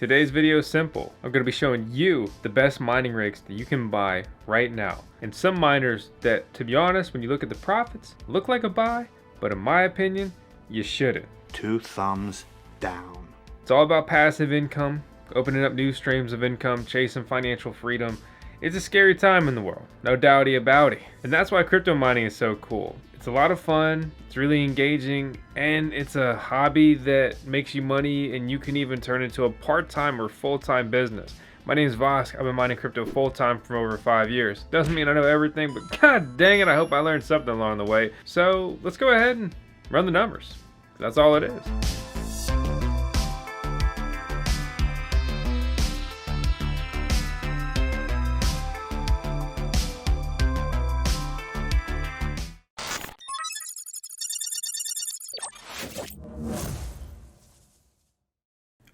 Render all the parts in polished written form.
Today's video is simple. I'm going to be showing you the best mining rigs that you can buy right now. And some miners that, to be honest, when you look at the profits, look like a buy, but in my opinion, you shouldn't. 2 thumbs down. It's all about passive income, opening up new streams of income, chasing financial freedom. It's a scary time in the world, no doubty about it. And that's why crypto mining is so cool. It's a lot of fun, it's really engaging, and it's a hobby that makes you money and you can even turn into a part-time or full-time business. My name is Vosk. I've been mining crypto full-time for over 5 years. Doesn't mean I know everything, but god dang it, I hope I learned something along the way. So let's go ahead and run the numbers. That's all it is.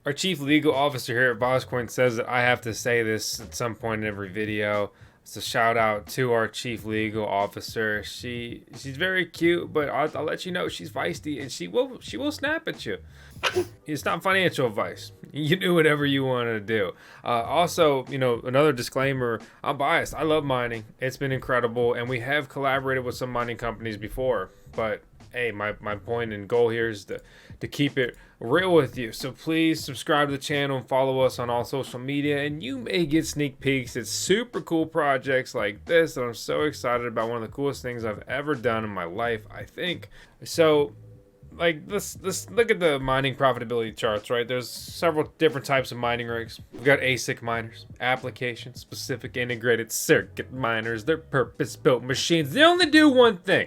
Our chief legal officer here at Voskcoin says that I have to say this at some point in every video. It's a shout out to our chief legal officer. She's very cute, but I'll let you know she's feisty and she will snap at you. It's not financial advice. You do whatever you want to do. Also, another disclaimer, I'm biased. I love mining. It's been incredible, and we have collaborated with some mining companies before, but hey, my point and goal here is to keep it real with you. So please subscribe to the channel and follow us on all social media, and you may get sneak peeks at super cool projects like this that I'm so excited about. One of the coolest things I've ever done in my life, I think. So let's look at the mining profitability charts, right? There's several different types of mining rigs. We've got ASIC miners, application specific integrated circuit miners. They're purpose-built machines. They only do one thing,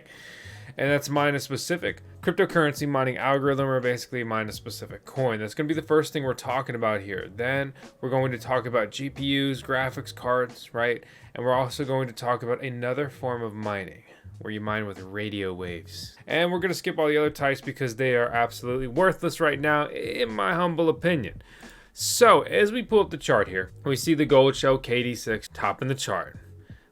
and that's mine a specific cryptocurrency mining algorithm, or basically mine a specific coin. That's going to be the first thing we're talking about here. Then we're going to talk about GPUs, graphics cards, right? And we're also going to talk about another form of mining where you mine with radio waves. And we're going to skip all the other types because they are absolutely worthless right now, in my humble opinion. So as we pull up the chart here, we see the gold shell KD6 topping the chart,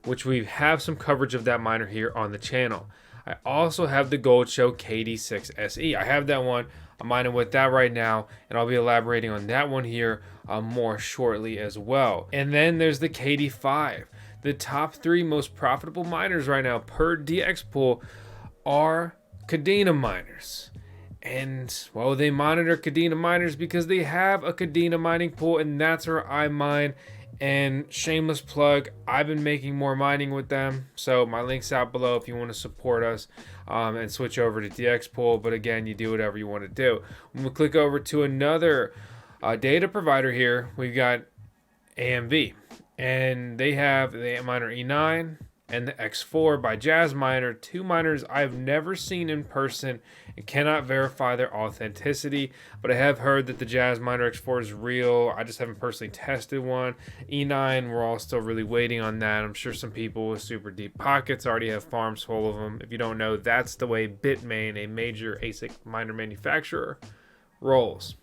which we have some coverage of that miner here on the channel. I also have the gold show KD6 SE. I have that one. I'm mining with that right now, and I'll be elaborating on that one here more shortly as well. And then there's the KD5. The top 3 most profitable miners right now per DX pool are Kadena miners. And well, they monitor Kadena miners because they have a Kadena mining pool, and that's where I mine. And shameless plug, I've been making more mining with them, so my link's out below if you want to support us and switch over to DX pool. But again, you do whatever you want to do. When we click over to another data provider here, we've got AMV, and they have the Antminer E9 and the X4 by Jazz Miner, 2 miners I've never seen in person and cannot verify their authenticity, but I have heard that the Jazz Miner X4 is real. I just haven't personally tested one. E9, we're all still really waiting on that. I'm sure some people with super deep pockets already have farms full of them. If you don't know, that's the way Bitmain, a major ASIC miner manufacturer, rolls.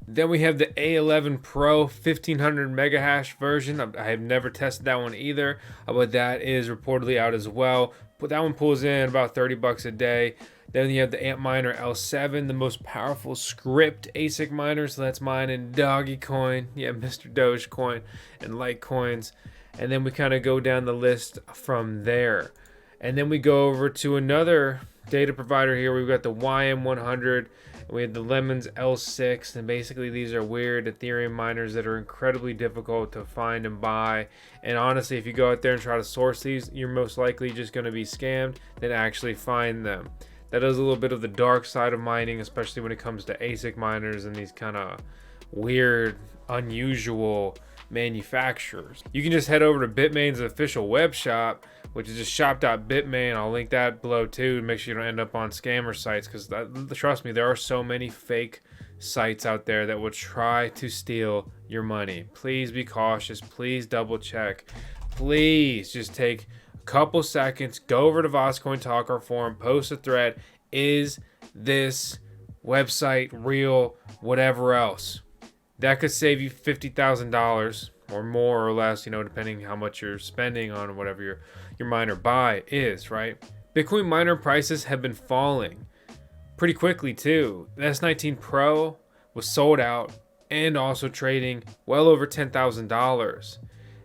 Then we have the A11 Pro 1500 megahash version. I have never tested that one either, but that is reportedly out as well. But that one pulls in about 30 bucks a day. Then you have the Antminer L7, the most powerful script ASIC miner. So that's mining Dogecoin, yeah, Mr. Dogecoin, and Litecoins. And then we kind of go down the list from there. And then we go over to another data provider here. We've got the YM100. We have the Lemons L6, and basically these are weird Ethereum miners that are incredibly difficult to find and buy. And honestly, if you go out there and try to source these, you're most likely just going to be scammed than actually find them. That is a little bit of the dark side of mining, especially when it comes to ASIC miners and these kind of weird, unusual manufacturers. You can just head over to Bitmain's official web shop, which is just shop.bitmain. I'll link that below too to make sure you don't end up on scammer sites, because trust me, there are so many fake sites out there that will try to steal your money. Please be cautious. Please double check. Please just take a couple seconds, go over to Voskcoin Talker forum, post a thread. Is this website real? Whatever else. That could save you $50,000 or more or less, depending how much you're spending on whatever your miner buy is, right? Bitcoin miner prices have been falling pretty quickly too. The S19 Pro was sold out and also trading well over $10,000.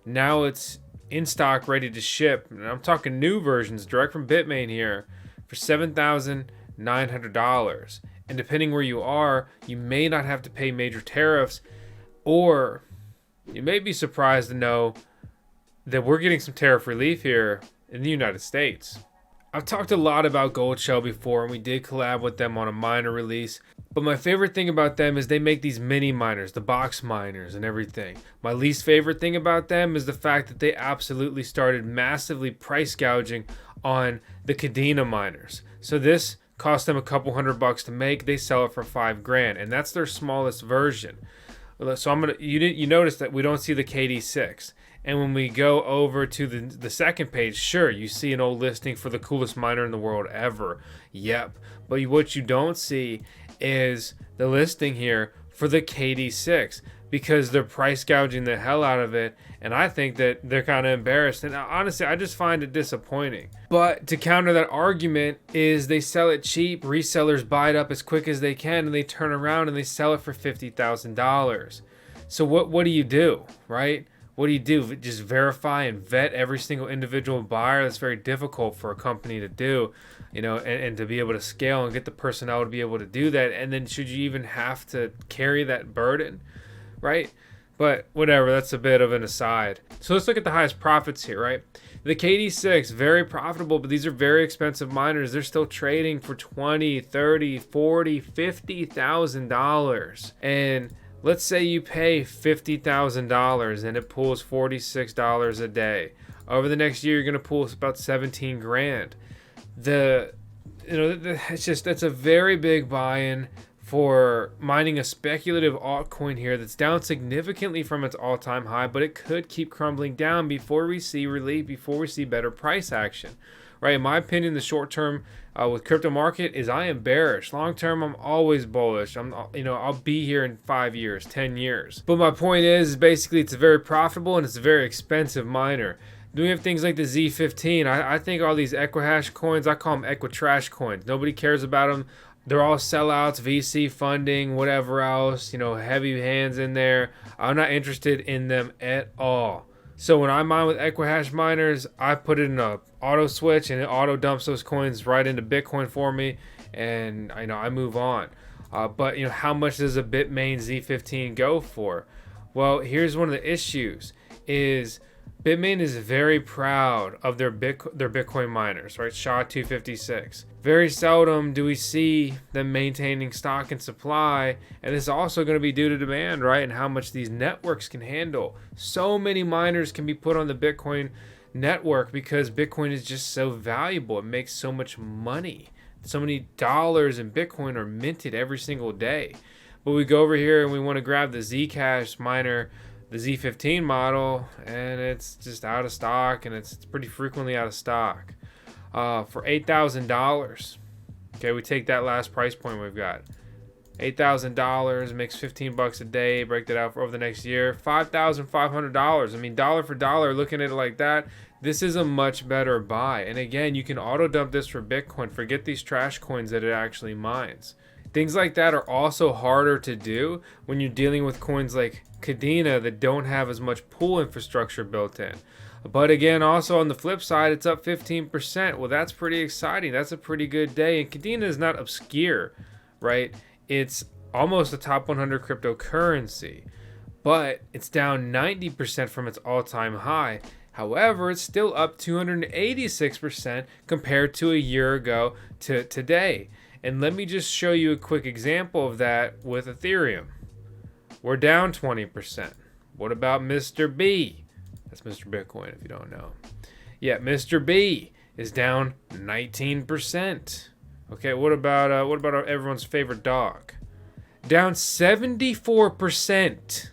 Now it's in stock, ready to ship. And I'm talking new versions direct from Bitmain here for $7,900. And depending where you are, you may not have to pay major tariffs, or you may be surprised to know that we're getting some tariff relief here in the United States. I've talked a lot about Goldshell before, and we did collab with them on a miner release. But my favorite thing about them is they make these mini miners, the box miners and everything. My least favorite thing about them is the fact that they absolutely started massively price gouging on the Kadena miners. So this cost them a couple $100 to make. They sell it for $5,000, and that's their smallest version. So you notice that we don't see the KD6. And when we go over to the second page, sure, you see an old listing for the coolest miner in the world ever. Yep. But what you don't see is the listing here for the KD6, because they're price gouging the hell out of it. And I think that they're kind of embarrassed. And honestly, I just find it disappointing. But to counter that argument is they sell it cheap. Resellers buy it up as quick as they can, and they turn around and they sell it for $50,000. So what do you do, right? What do you do? Just verify and vet every single individual buyer? That's very difficult for a company to do, and to be able to scale and get the personnel to be able to do that. And then should you even have to carry that burden, right? But whatever, that's a bit of an aside. So let's look at the highest profits here, right? The KD6, very profitable, but these are very expensive miners. They're still trading for $20,000, $30,000, $40,000, $50,000. And let's say you pay $50,000 and it pulls $46 a day. Over the next year, you're going to pull about $17,000. That's a very big buy-in for mining a speculative altcoin here that's down significantly from its all-time high, but it could keep crumbling down before we see relief, before we see better price action. Right, in my opinion, the short term with crypto market is I am bearish. Long term, I'm always bullish. I'll be here in 5 years, 10 years. But my point is basically it's a very profitable and it's a very expensive miner. Then we have things like the Z15. I think all these Equihash coins, I call them Equitrash coins. Nobody cares about them. They're all sellouts, VC funding, whatever else. Heavy hands in there. I'm not interested in them at all. So when I mine with Equihash miners, I put it in a auto switch and it auto dumps those coins right into Bitcoin for me, and I move on. But how much does a Bitmain Z15 go for? Well, here's one of the issues: is Bitmain is very proud of their Bitcoin miners, right? SHA-256. Very seldom do we see them maintaining stock and supply, and this is also going to be due to demand, right? And how much these networks can handle. So many miners can be put on the Bitcoin network because Bitcoin is just so valuable. It makes so much money. So many dollars in Bitcoin are minted every single day. But we go over here and we want to grab the Zcash miner, the Z15 model, and it's just out of stock, and it's pretty frequently out of stock. For $8,000, okay, we take that last price point we've got. $8,000 makes $15 a day. Break that out for over the next year, $5,500. I mean, dollar for dollar, looking at it like that, this is a much better buy. And again, you can auto dump this for Bitcoin. Forget these trash coins that it actually mines. Things like that are also harder to do when you're dealing with coins like Kadena that don't have as much pool infrastructure built in. But again, also on the flip side, it's up 15%. Well, that's pretty exciting. That's a pretty good day. And Kadena is not obscure, right? It's almost a top 100 cryptocurrency, but it's down 90% from its all-time high. However, it's still up 286% compared to a year ago to today. And let me just show you a quick example of that with Ethereum. We're down 20%. What about Mr. B? That's Mr. Bitcoin if you don't know. Yeah, Mr. B is down 19%. Okay, what about everyone's favorite dog? Down 74%.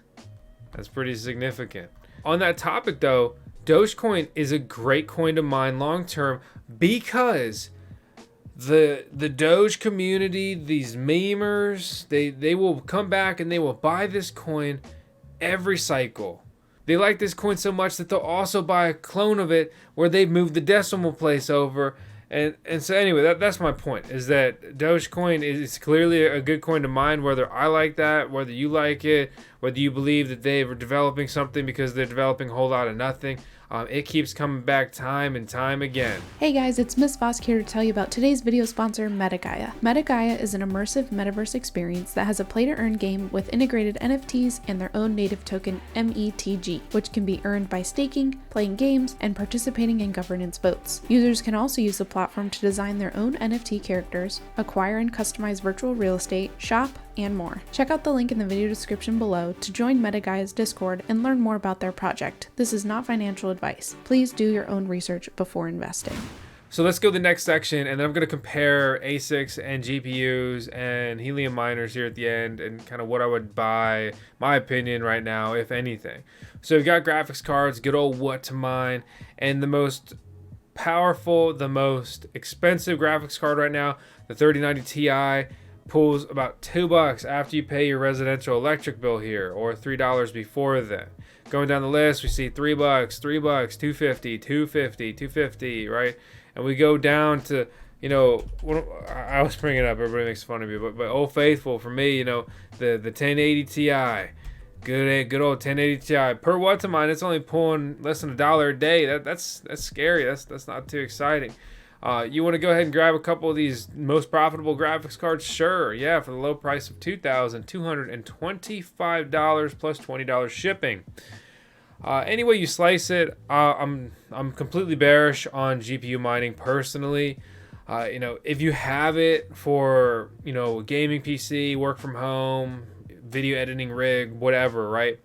That's pretty significant. On that topic though, Dogecoin is a great coin to mine long term because the Doge community, these memers, they will come back and they will buy this coin every cycle. They like this coin so much that they'll also buy a clone of it where they've moved the decimal place over. And so anyway, that's my point, is that Dogecoin is clearly a good coin to mine, whether I like that, whether you like it. whether you believe that they were developing something because they're developing a whole lot of nothing. It keeps coming back time and time again. Hey guys, it's Miss Vosk here to tell you about today's video sponsor, MetaGaia. MetaGaia is an immersive metaverse experience that has a play-to-earn game with integrated NFTs and their own native token, METG, which can be earned by staking, playing games, and participating in governance votes. Users can also use the platform to design their own NFT characters, acquire and customize virtual real estate, shop, and more. Check out the link in the video description below to join MetaGaia's Discord and learn more about their project. This is not financial advice. Please do your own research before investing. So let's go to the next section, and then I'm going to compare ASICs and GPUs and Helium miners here at the end, and kind of what I would buy, my opinion right now, if anything. So we've got graphics cards, good old what to mine, and the most powerful, the most expensive graphics card right now, the 3090 Ti, pulls about $2 after you pay your residential electric bill here, or $3 before then. Going down the list, we see $3, $250, $250, $250, right? And we go down to, you know, I was bringing it up, everybody makes fun of you, but Old Faithful for me, you know, the 1080 Ti, good old 1080 Ti per watt to mine. It's only pulling less than $1 a day. That's scary. That's not too exciting. You want to go ahead and grab a couple of these most profitable graphics cards? Sure, yeah, for the low price of $2,225 plus $20 shipping. Any way you slice it, I'm completely bearish on GPU mining personally. You know, if you have it for, you know, gaming PC, work from home, video editing rig, whatever, right?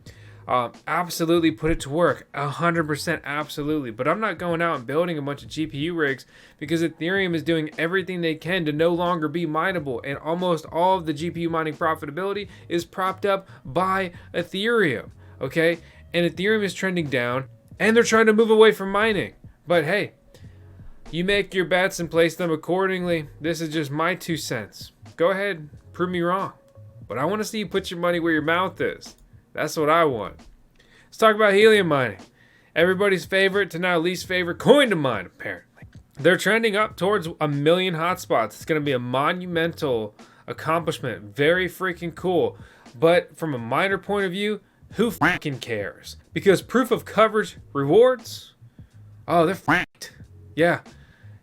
Absolutely put it to work, 100% absolutely. But I'm not going out and building a bunch of GPU rigs because Ethereum is doing everything they can to no longer be mineable, and almost all of the GPU mining profitability is propped up by Ethereum, okay? And Ethereum is trending down, and they're trying to move away from mining. But hey, you make your bets and place them accordingly. This is just my 2 cents. Go ahead, prove me wrong. But I want to see you put your money where your mouth is. That's what I want. Let's talk about Helium mining. Everybody's favorite to now least favorite coin to mine, apparently. They're trending up towards 1 million hotspots. It's going to be a monumental accomplishment. Very freaking cool. But from a miner point of view, who fucking cares? Because proof of coverage rewards, oh, they're fucked. Yeah.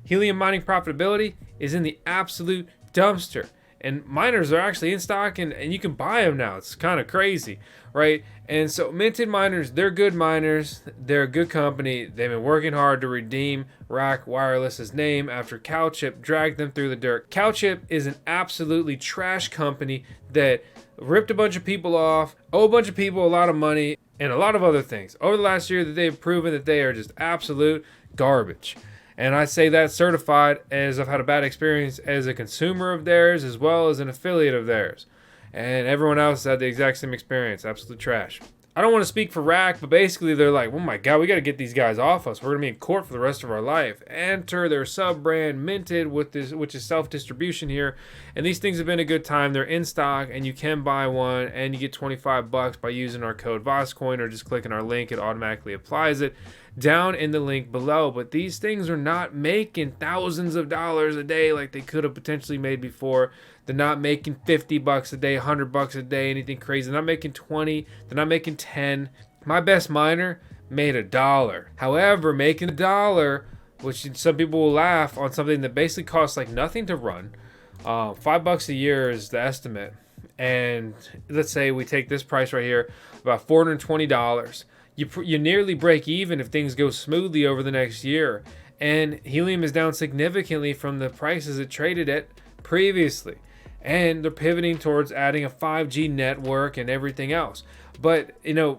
Helium mining profitability is in the absolute dumpster. And miners are actually in stock, and you can buy them now. It's kind of crazy, right? And so minted miners, they're good miners. They're a good company. They've been working hard to redeem Rack Wireless's name after Cowchip dragged them through the dirt. Cowchip is an absolutely trash company that ripped a bunch of people off, owe a bunch of people a lot of money, and a lot of other things. Over the last year that they've proven that they are just absolute garbage. And I say that certified, as I've had a bad experience as a consumer of theirs as well as an affiliate of theirs. And everyone else had the exact same experience. Absolute trash. I don't want to speak for Rack, but basically they're like, oh my god, we got to get these guys off us. We're going to be in court for the rest of our life. Enter their sub-brand Minted, with this, which is self-distribution here. And these things have been a good time. They're in stock, and you can buy one, and you get $25 by using our code Voskcoin or just clicking our link. It automatically applies it down in the link below. But these things are not making thousands of dollars a day like they could have potentially made before. They're not making $50 a day, $100 a day, anything crazy. They're not making 20. They're not making 10. My best miner made $1. However, making $1, which some people will laugh on something that basically costs like nothing to run. $5 a year is the estimate. And let's say we take this price right here, about $420. You nearly break even if things go smoothly over the next year. And Helium is down significantly from the prices it traded at previously. And they're pivoting towards adding a 5G network and everything else. But, you know,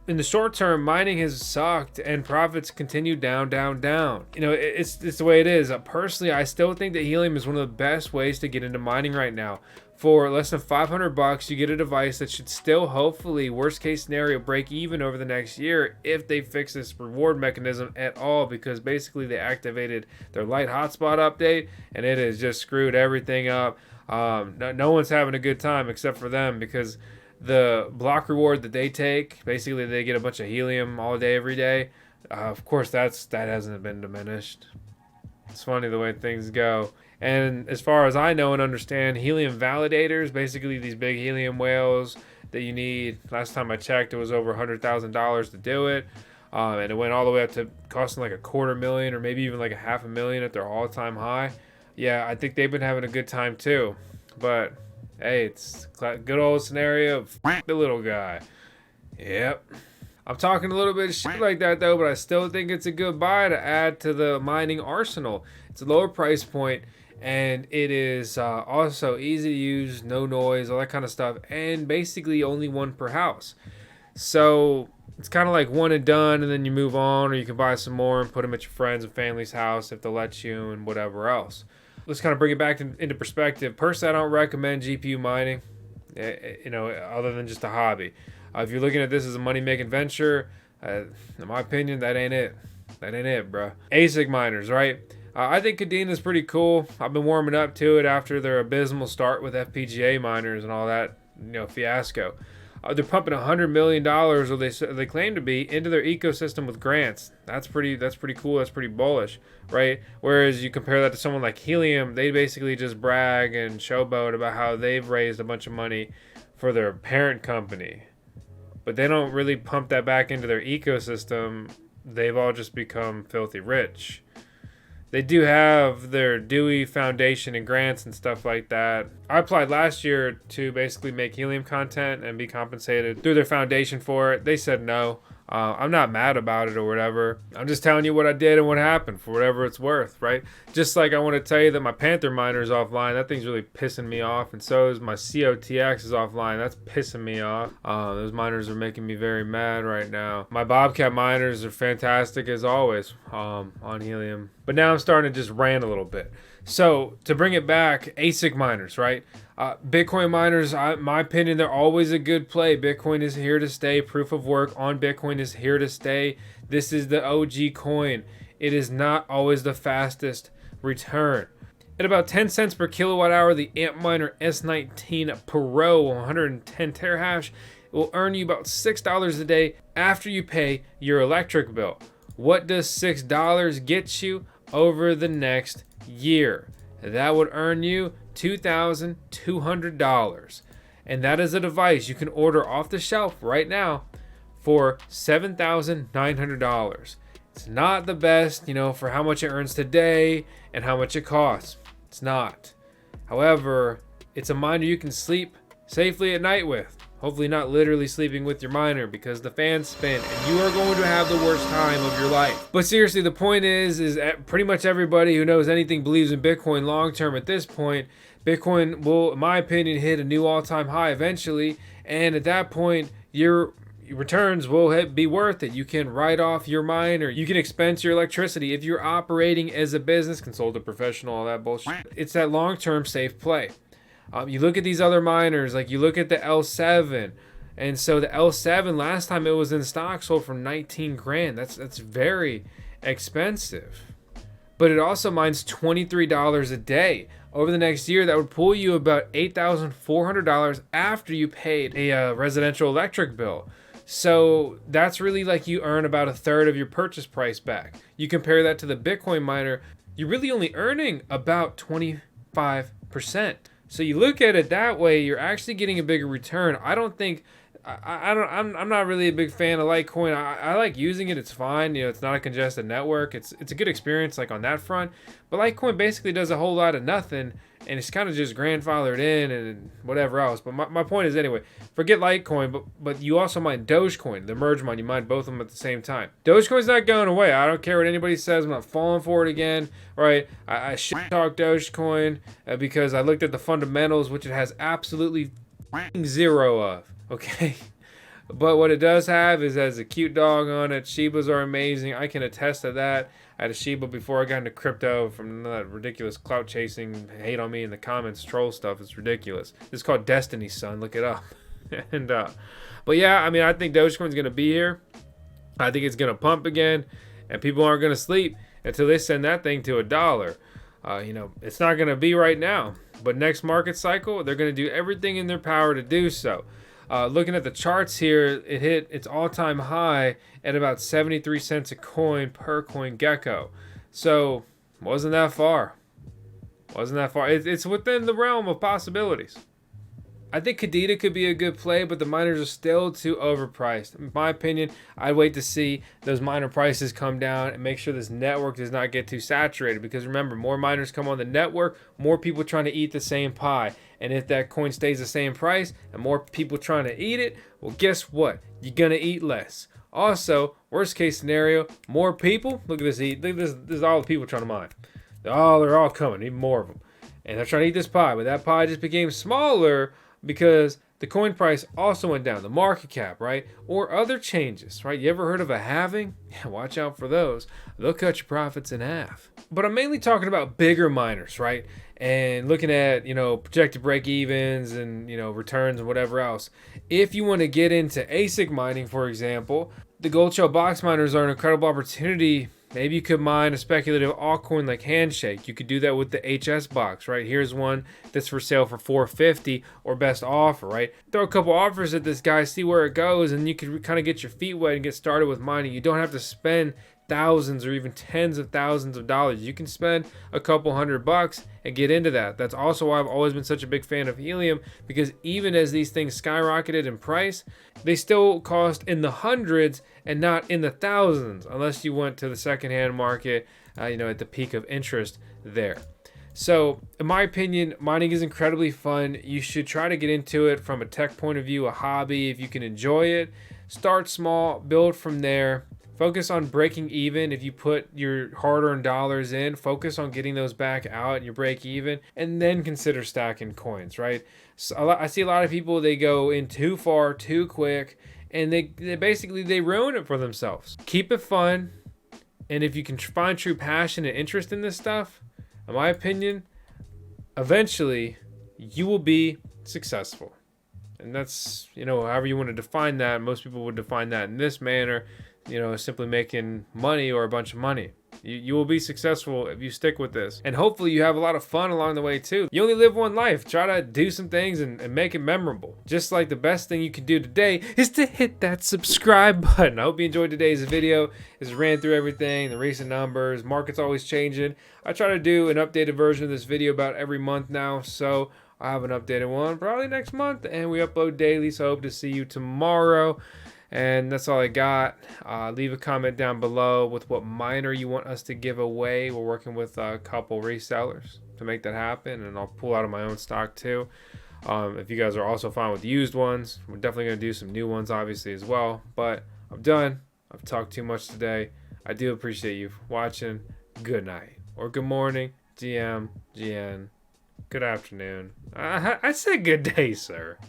in the short term, mining has sucked and profits continue down. You know, it's the way it is. Personally, I still think that Helium is one of the best ways to get into mining right now. For less than $500, you get a device that should still, hopefully, worst case scenario, break even over the next year if they fix this reward mechanism at all, because basically they activated their light hotspot update and it has just screwed everything up. No one's having a good time except for them, because the block reward that they take, basically they get a bunch of Helium all day, every day. Of course, that hasn't been diminished. It's funny the way things go. And as far as I know and understand, Helium validators, basically these big Helium whales, that you need. Last time I checked, it was over $100,000 to do it. And it went all the way up to costing like $250,000 or maybe even like $500,000 at their all-time high. Yeah, I think they've been having a good time too. But hey, it's good old scenario of the little guy. Yep. I'm talking a little bit of shit like that though, but I still think it's a good buy to add to the mining arsenal. It's a lower price point, and it is also easy to use, no noise, all that kind of stuff, and basically only one per house. So it's kind of like one and done, and then you move on, or you can buy some more and put them at your friends and family's house if they'll let you, and whatever else. Let's kind of bring it back into perspective. Personally, I don't recommend GPU mining, other than just a hobby. If you're looking at this as a money-making venture, in my opinion, that ain't it. That ain't it, bro. ASIC miners, right? I think Kadena is pretty cool. I've been warming up to it after their abysmal start with FPGA miners and all that, fiasco. They're pumping $100 million, or they claim to be, into their ecosystem with grants. That's pretty cool. That's pretty bullish, right? Whereas you compare that to someone like Helium, they basically just brag and showboat about how they've raised a bunch of money for their parent company. But they don't really pump that back into their ecosystem. They've all just become filthy rich. They do have their Dewey Foundation and grants and stuff like that. I applied last year to basically make Helium content and be compensated through their foundation for it. They said no. I'm not mad about it or whatever. I'm just telling you what I did and what happened for whatever it's worth, right? Just like I want to tell you that my Panther miner is offline. That thing's really pissing me off. And so is my COTX is offline. That's pissing me off. Those miners are making me very mad right now. My Bobcat miners are fantastic as always on Helium. But now I'm starting to just rant a little bit. So to bring it back, ASIC miners, right? Bitcoin miners, in my opinion, they're always a good play. Bitcoin is here to stay. Proof of work on Bitcoin is here to stay. This is the OG coin. It is not always the fastest return. At about 10 cents per kilowatt hour, the Antminer S19 Pro 110 terahash will earn you about $6 a day after you pay your electric bill. What does $6 get you over the next year? That would earn you $2,200. And that is a device you can order off the shelf right now for $7,900. It's not the best, for how much it earns today and how much it costs. It's not. However, it's a miner you can sleep safely at night with. Hopefully not literally sleeping with your miner, because the fans spin and you are going to have the worst time of your life. But seriously, the point is that pretty much everybody who knows anything believes in Bitcoin long term at this point. Bitcoin will, in my opinion, hit a new all-time high eventually, and at that point, your returns will be worth it. You can write off your miner. You can expense your electricity if you're operating as a business, consult a professional, all that bullshit. It's that long-term safe play. You look at these other miners, like you look at the L7, and so the L7 last time it was in stock sold for 19 grand. That's very expensive. But it also mines $23 a day. Over the next year, that would pull you about $8,400 after you paid a residential electric bill. So that's really like you earn about a third of your purchase price back. You compare that to the Bitcoin miner, you're really only earning about 25%. So you look at it that way, you're actually getting a bigger return. I'm not really a big fan of Litecoin. I like using it. It's fine. It's not a congested network. It's a good experience like on that front. But Litecoin basically does a whole lot of nothing, and it's kind of just grandfathered in and whatever else. But my point is, anyway, forget Litecoin, but you also mine Dogecoin, the merge mine. You mine both of them at the same time. Dogecoin's not going away. I don't care what anybody says. I'm not falling for it again, right? I shit talk Dogecoin because I looked at the fundamentals, which it has absolutely zero of. Okay, but what it does have is has a cute dog on it. Shibas are amazing. I can attest to that. I had a Shiba before I got into crypto from that ridiculous clout chasing, hate on me in the comments, troll stuff. It's ridiculous. It's called Destiny, son. Look it up. But yeah, I think Dogecoin's gonna be here. I think it's gonna pump again, and people aren't gonna sleep until they send that thing to $1. It's not gonna be right now, but next market cycle, they're gonna do everything in their power to do so. Looking at the charts here, it hit its all-time high at about 73 cents a coin per coin gecko. So, wasn't that far. It's within the realm of possibilities. I think Kadena could be a good play, but the miners are still too overpriced. In my opinion, I'd wait to see those miner prices come down and make sure this network does not get too saturated. Because remember, more miners come on the network, more people trying to eat the same pie. And if that coin stays the same price and more people trying to eat it, well, guess what? You're going to eat less. Also, worst case scenario, more people. Look at this. Look at this. This is all the people trying to mine. They're all coming, even more of them. And they're trying to eat this pie. But that pie just became smaller because the coin price also went down, the market cap, right? Or other changes, right? You ever heard of a halving? Yeah, watch out for those. They'll cut your profits in half. But I'm mainly talking about bigger miners, right? And looking at, projected break evens and, returns and whatever else. If you want to get into ASIC mining, for example, the gold shell box miners are an incredible opportunity. Maybe you could mine a speculative altcoin like Handshake. You could do that with the HS box, right? Here's one that's for sale for $450 or best offer, right? Throw a couple offers at this guy, see where it goes, and you could kind of get your feet wet and get started with mining. You don't have to spend thousands or even tens of thousands of dollars. You can spend a couple $100 and get into that. That's also why I've always been such a big fan of Helium, because even as these things skyrocketed in price, they still cost in the hundreds and not in the thousands, unless you went to the secondhand market, at the peak of interest there. So in my opinion, mining is incredibly fun. You should try to get into it from a tech point of view, a hobby. If you can enjoy it, start small, build from there. Focus on breaking even. If you put your hard-earned dollars in, focus on getting those back out and you break even, and then consider stacking coins, right? So I see a lot of people, they go in too far, too quick, and they basically ruin it for themselves. Keep it fun, and if you can find true passion and interest in this stuff, in my opinion, eventually you will be successful. And that's, however you want to define that. Most people would define that in this manner. Simply making money or a bunch of money. You will be successful if you stick with this. And hopefully you have a lot of fun along the way too. You only live one life. Try to do some things and make it memorable. Just like the best thing you can do today is to hit that subscribe button. I hope you enjoyed today's video. This ran through everything, the recent numbers, market's always changing. I try to do an updated version of this video about every month now. So I have an updated one probably next month, and we upload daily. So I hope to see you tomorrow. And that's all I got. Leave a comment down below with what miner you want us to give away. We're working with a couple resellers to make that happen, and I'll pull out of my own stock too. If you guys are also fine with used ones, we're definitely going to do some new ones obviously as well. But I'm done. I've talked too much today. I do appreciate you watching. Good night or good morning, GM, GN. Good afternoon. I said good day, sir.